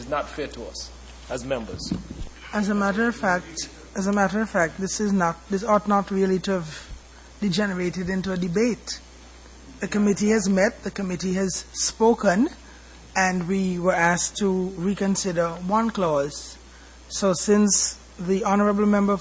is not fair to us as members. As a matter of fact, this ought not really to have degenerated into a debate. The committee has met, the committee has spoken, and we were asked to reconsider one clause. So since the honorable member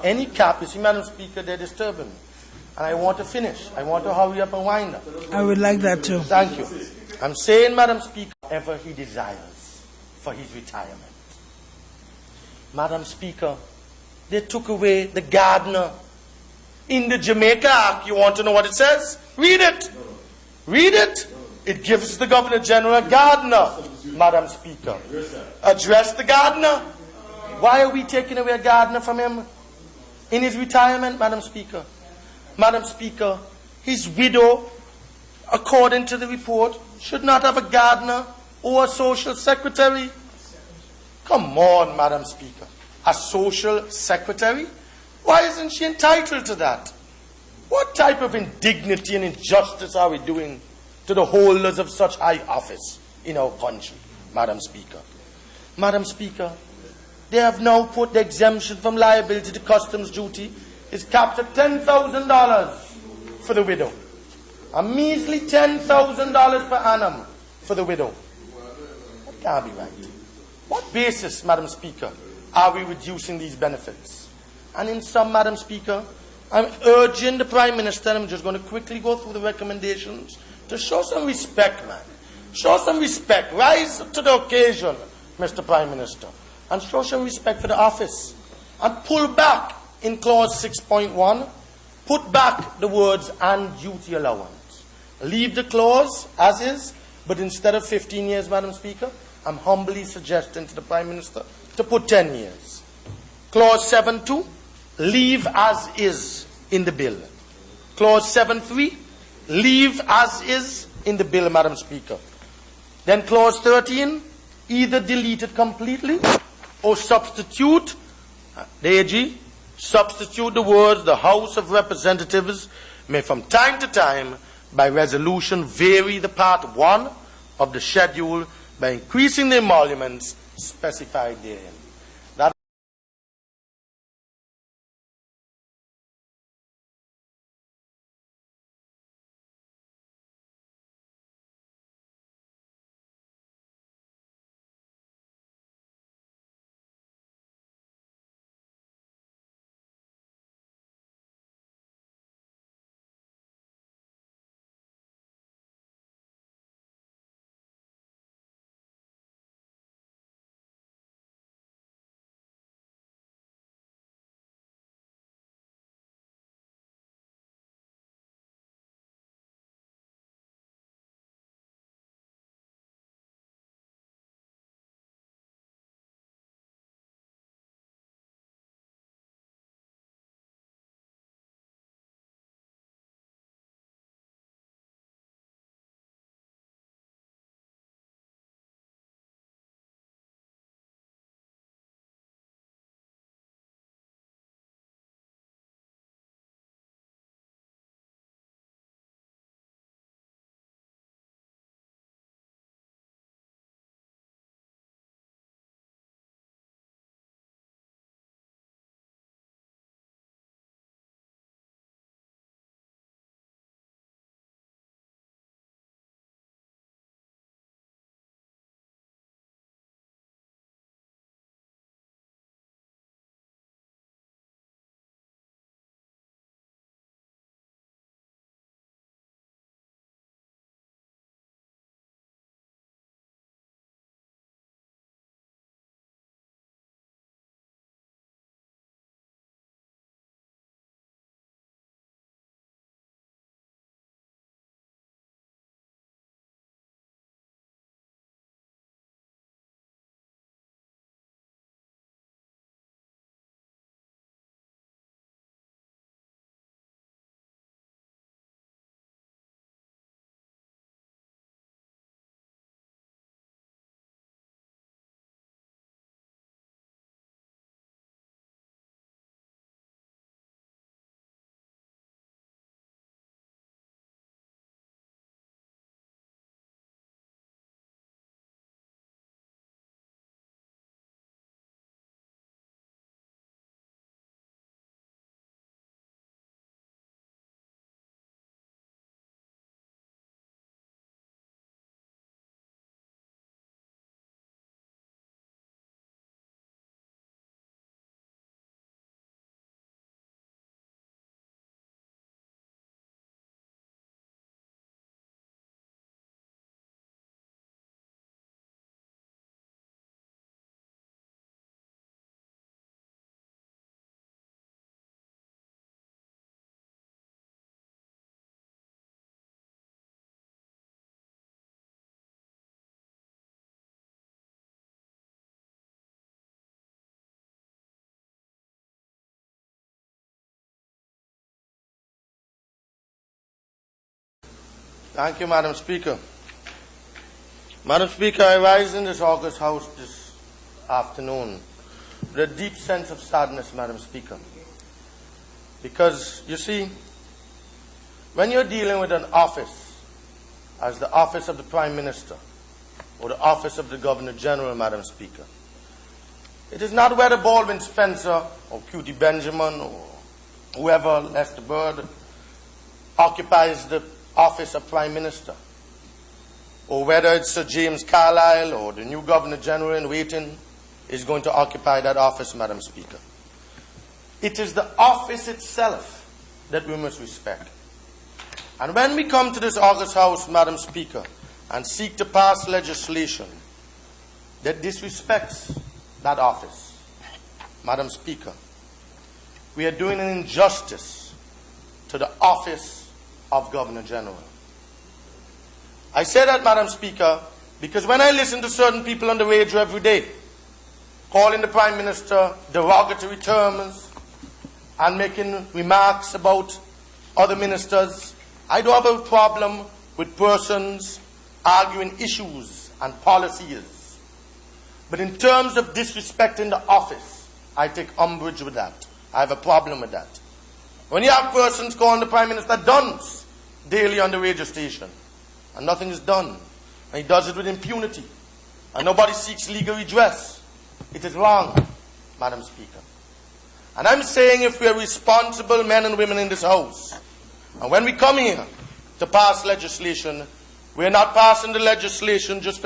any cap, you see, Madam Speaker, they're disturbing me. And I want to finish. I want to hurry up and wind up. I would like that too. Thank you. I'm saying, Madam Speaker, whatever he desires for his retirement. Madam Speaker, they took away the gardener. In the Jamaica Act, you want to know what it says? Read it. Read it. It gives the Governor General a gardener, Madam Speaker. Address the gardener. Why are we taking away a gardener from him in his retirement, Madam Speaker? Madam Speaker, his widow, according to the report, should not have a gardener or a social secretary. Come on, Madam Speaker. A social secretary? Why isn't she entitled to that? What type of indignity and injustice are we doing to the holders of such high office in our country, Madam Speaker? Madam Speaker, they have now put the exemption from liability to customs duty is capped at $10,000 for the widow. A measly $10,000 per annum for the widow. That can't be right. What basis, Madam Speaker, are we reducing these benefits? And in sum, Madam Speaker, I'm urging the Prime Minister, and I'm just going to quickly go through the recommendations, to show some respect, man. Show some respect. Rise to the occasion, Mr. Prime Minister, and show some respect for the office. And pull back in clause 6.1, put back the words "and duty allowance." Leave the clause as is, but instead of 15 years, Madam Speaker, I'm humbly suggesting to the Prime Minister to put 10 years. Clause 7.2, leave as is in the bill. Clause 7.3, leave as is in the bill, Madam Speaker. Then clause 13, either delete it completely or substitute the AG, substitute the words "the House of Representatives may from time to time by resolution vary the part 1 of the schedule by increasing the emoluments specified therein." Thank you, Madam Speaker. Madam Speaker, I rise in this August House this afternoon with a deep sense of sadness, Madam Speaker. Because, you see, when you're dealing with an office, as the office of the Prime Minister, or the office of the Governor General, Madam Speaker, it is not whether Baldwin Spencer, or Cutie Benjamin, or whoever, Lester Bird, occupies the office of Prime Minister, or whether it's Sir James Carlilse or the new Governor General in waiting is going to occupy that office, Madam Speaker. It is the office itself that we must respect. And when we come to this August House, Madam Speaker, and seek to pass legislation that disrespects that office, Madam Speaker, we are doing an injustice to the office of Governor General. I say that, Madam Speaker, because when I listen to certain people on the radio every day, calling the Prime Minister derogatory terms and making remarks about other ministers, I don't have a problem with persons arguing issues and policies. But in terms of disrespecting the office, I take umbrage with that. I have a problem with that. When you have persons calling the Prime Minister dunce daily on the radio station, and nothing is done, and he does it with impunity, and nobody seeks legal redress, it is wrong, Madam Speaker. And I'm saying if we are responsible men and women in this House, and when we come here to pass legislation, we're not passing the legislation just for